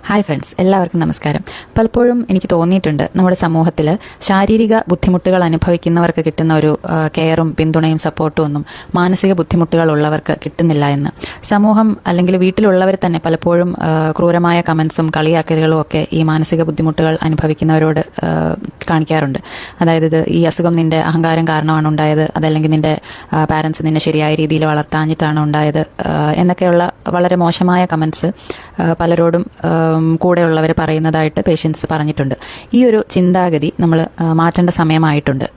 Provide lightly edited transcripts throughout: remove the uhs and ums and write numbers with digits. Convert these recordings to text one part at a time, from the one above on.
Hi friends, എല്ലാവർക്കും നമസ്കാരം. പലപ്പോഴും എനിക്ക് തോന്നിയിട്ടുണ്ട് നമ്മുടെ സമൂഹത്തിൽ ശാരീരിക ബുദ്ധിമുട്ടുകൾ അനുഭവിക്കുന്നവർക്ക് കിട്ടുന്ന ഒരു കെയറും പിന്തുണയും സപ്പോർട്ടും ഒന്നും മാനസിക ബുദ്ധിമുട്ടുകൾ ഉള്ളവർക്ക് കിട്ടുന്നില്ല എന്ന്. സമൂഹം അല്ലെങ്കിൽ വീട്ടിലുള്ളവർ തന്നെ പലപ്പോഴും ക്രൂരമായ കമൻസും കളിയാക്കലുകളും ഒക്കെ ഈ മാനസിക ബുദ്ധിമുട്ടുകൾ അനുഭവിക്കുന്നവരോട് കാണിക്കാറുണ്ട്. അതായത് ഈ അസുഖം നിൻ്റെ അഹങ്കാരം കാരണമാണ് ഉണ്ടായത്, അതല്ലെങ്കിൽ നിൻ്റെ പാരൻസ് നിന്നെ ശരിയായ രീതിയിൽ വളർത്താഞ്ഞിട്ടാണ് ഉണ്ടായത് എന്നൊക്കെയുള്ള വളരെ മോശമായ കമൻസ് പലരോടും കൂടെയുള്ളവർ പറയുന്നതായിട്ട് പേഷ്യൻസ് പറഞ്ഞിട്ടുണ്ട്. ഈ ഒരു ചിന്താഗതി നമ്മൾ മാറ്റേണ്ട സമയമായിട്ടുണ്ട്.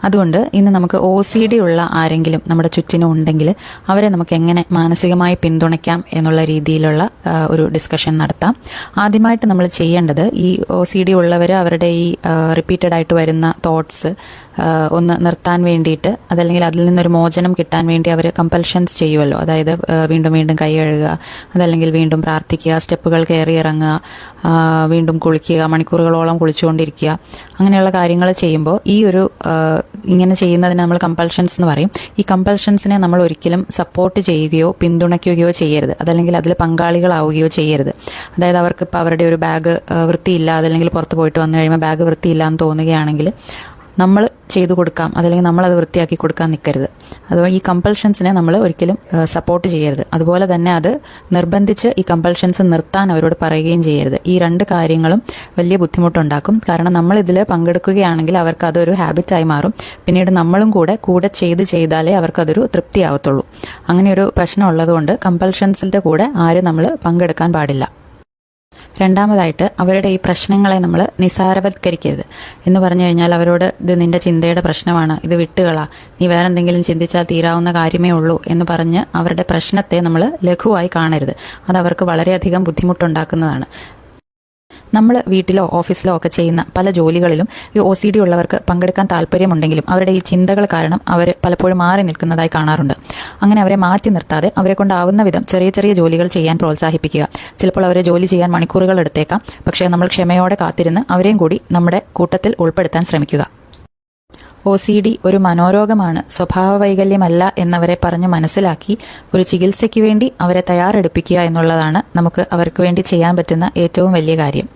അതുകൊണ്ട് ഇന്ന് നമുക്ക് OCD ഉള്ള ആരെങ്കിലും നമ്മുടെ ചുറ്റിനും ഉണ്ടെങ്കിൽ അവരെ നമുക്ക് എങ്ങനെ മാനസികമായി പിന്തുണയ്ക്കാം എന്നുള്ള രീതിയിലുള്ള ഒരു ഡിസ്കഷൻ നടത്താം. ആദ്യമായിട്ട് നമ്മൾ ചെയ്യേണ്ടത് ഈ OCD ഉള്ളവർ അവരുടെ ഈ റിപ്പീറ്റഡ് ആയിട്ട് വരുന്ന തോട്ട്സ് ഒന്ന് നിർത്താൻ വേണ്ടിയിട്ട്, അതല്ലെങ്കിൽ അതിൽ നിന്നൊരു മോചനം കിട്ടാൻ വേണ്ടി അവർ കമ്പൽഷൻസ് ചെയ്യുമല്ലോ. അതായത് വീണ്ടും വീണ്ടും കൈ കഴുകുക, അതല്ലെങ്കിൽ വീണ്ടും പ്രാർത്ഥിക്കുക, സ്റ്റെപ്പുകൾ കയറി ഇറങ്ങുക, വീണ്ടും കുളിക്കുക, മണിക്കൂറുകളോളം കുളിച്ചുകൊണ്ടിരിക്കുക, അങ്ങനെയുള്ള കാര്യങ്ങൾ ചെയ്യുമ്പോൾ ഈ ഒരു ഇങ്ങനെ ചെയ്യുന്നതിന് നമ്മൾ കമ്പൽഷൻസ് എന്ന് പറയും. ഈ കമ്പൽഷൻസിനെ നമ്മൾ ഒരിക്കലും സപ്പോർട്ട് ചെയ്യുകയോ പിന്തുണയ്ക്കുകയോ ചെയ്യരുത്, അതല്ലെങ്കിൽ അതിൽ പങ്കാളികളാവുകയോ ചെയ്യരുത്. അതായത് അവർക്കിപ്പോൾ അവരുടെ ഒരു ബാഗ് വൃത്തിയില്ല, അതല്ലെങ്കിൽ പുറത്ത് പോയിട്ട് വന്നു കഴിയുമ്പോൾ ബാഗ് വൃത്തിയില്ല എന്ന് തോന്നുകയാണെങ്കിൽ നമ്മൾ ചെയ്തു കൊടുക്കാം, അതല്ലെങ്കിൽ നമ്മളത് വൃത്തിയാക്കി കൊടുക്കാൻ നിൽക്കരുത്. അതുപോലെ ഈ കമ്പൽഷൻസിനെ നമ്മൾ ഒരിക്കലും സപ്പോർട്ട് ചെയ്യരുത്. അതുപോലെ തന്നെ അത് നിർബന്ധിച്ച് ഈ കമ്പൽഷൻസ് നിർത്താൻ അവരോട് പറയുകയും ചെയ്യരുത്. ഈ രണ്ട് കാര്യങ്ങളും വലിയ ബുദ്ധിമുട്ടുണ്ടാക്കും. കാരണം നമ്മളിതിൽ പങ്കെടുക്കുകയാണെങ്കിൽ അവർക്ക് അതൊരു ഹാബിറ്റായി മാറും. പിന്നീട് നമ്മളും കൂടെ ചെയ്താലേ അവർക്കതൊരു തൃപ്തിയാവത്തുള്ളൂ. അങ്ങനെയൊരു പ്രശ്നം ഉള്ളതുകൊണ്ട് കമ്പൽഷൻസിൻ്റെ കൂടെ ആരും നമ്മൾ പങ്കെടുക്കാൻ പാടില്ല. രണ്ടാമതായിട്ട് അവരുടെ ഈ പ്രശ്നങ്ങളെ നമ്മൾ നിസാരവത്കരിക്കരുത്. എന്ന് പറഞ്ഞു കഴിഞ്ഞാൽ അവരോട് ഇത് നിൻ്റെ ചിന്തയുടെ പ്രശ്നമാണ്, ഇത് വിട്ടുകളാ, നീ വേറെ എന്തെങ്കിലും ചിന്തിച്ചാൽ തീരാവുന്ന കാര്യമേ ഉള്ളൂ എന്ന് പറഞ്ഞ് അവരുടെ പ്രശ്നത്തെ നമ്മൾ ലഘുവായി കാണരുത്. അത് അവർക്ക് വളരെയധികം ബുദ്ധിമുട്ടുണ്ടാക്കുന്നതാണ്. നമ്മൾ വീട്ടിലോ ഓഫീസിലോ ഒക്കെ ചെയ്യുന്ന പല ജോലികളിലും ഈ OCD ഉള്ളവർക്ക് പങ്കെടുക്കാൻ താല്പര്യമുണ്ടെങ്കിലും അവരുടെ ഈ ചിന്തകൾ കാരണം അവർ പലപ്പോഴും മാറി നിൽക്കുന്നതായി കാണാറുണ്ട്. അങ്ങനെ അവരെ മാറ്റി നിർത്താതെ അവരെ കൊണ്ടാവുന്ന വിധം ചെറിയ ചെറിയ ജോലികൾ ചെയ്യാൻ പ്രോത്സാഹിപ്പിക്കുക. ചിലപ്പോൾ അവരെ ജോലി ചെയ്യാൻ മണിക്കൂറുകൾ എടുത്തേക്കാം, പക്ഷേ നമ്മൾ ക്ഷമയോടെ കാത്തിരുന്ന് അവരെയും കൂടി നമ്മുടെ കൂട്ടത്തിൽ ഉൾപ്പെടുത്താൻ ശ്രമിക്കുക. OCD ഒരു മനോരോഗമാണ്, സ്വഭാവ വൈകല്യമല്ല എന്നവരെ പറഞ്ഞ് മനസ്സിലാക്കി ഒരു ചികിത്സയ്ക്ക് വേണ്ടി അവരെ തയ്യാറെടുപ്പിക്കുക എന്നുള്ളതാണ് നമുക്ക് അവർക്ക് വേണ്ടി ചെയ്യാൻ പറ്റുന്ന ഏറ്റവും വലിയ കാര്യം.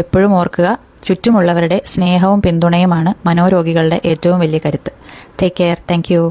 എപ്പോഴും ഓർക്കുക, ചുറ്റുമുള്ളവരുടെ സ്നേഹവും പിന്തുണയുമാണ് മനോരോഗികളുടെ ഏറ്റവും വലിയ കരുത്ത്. Take care. Thank you.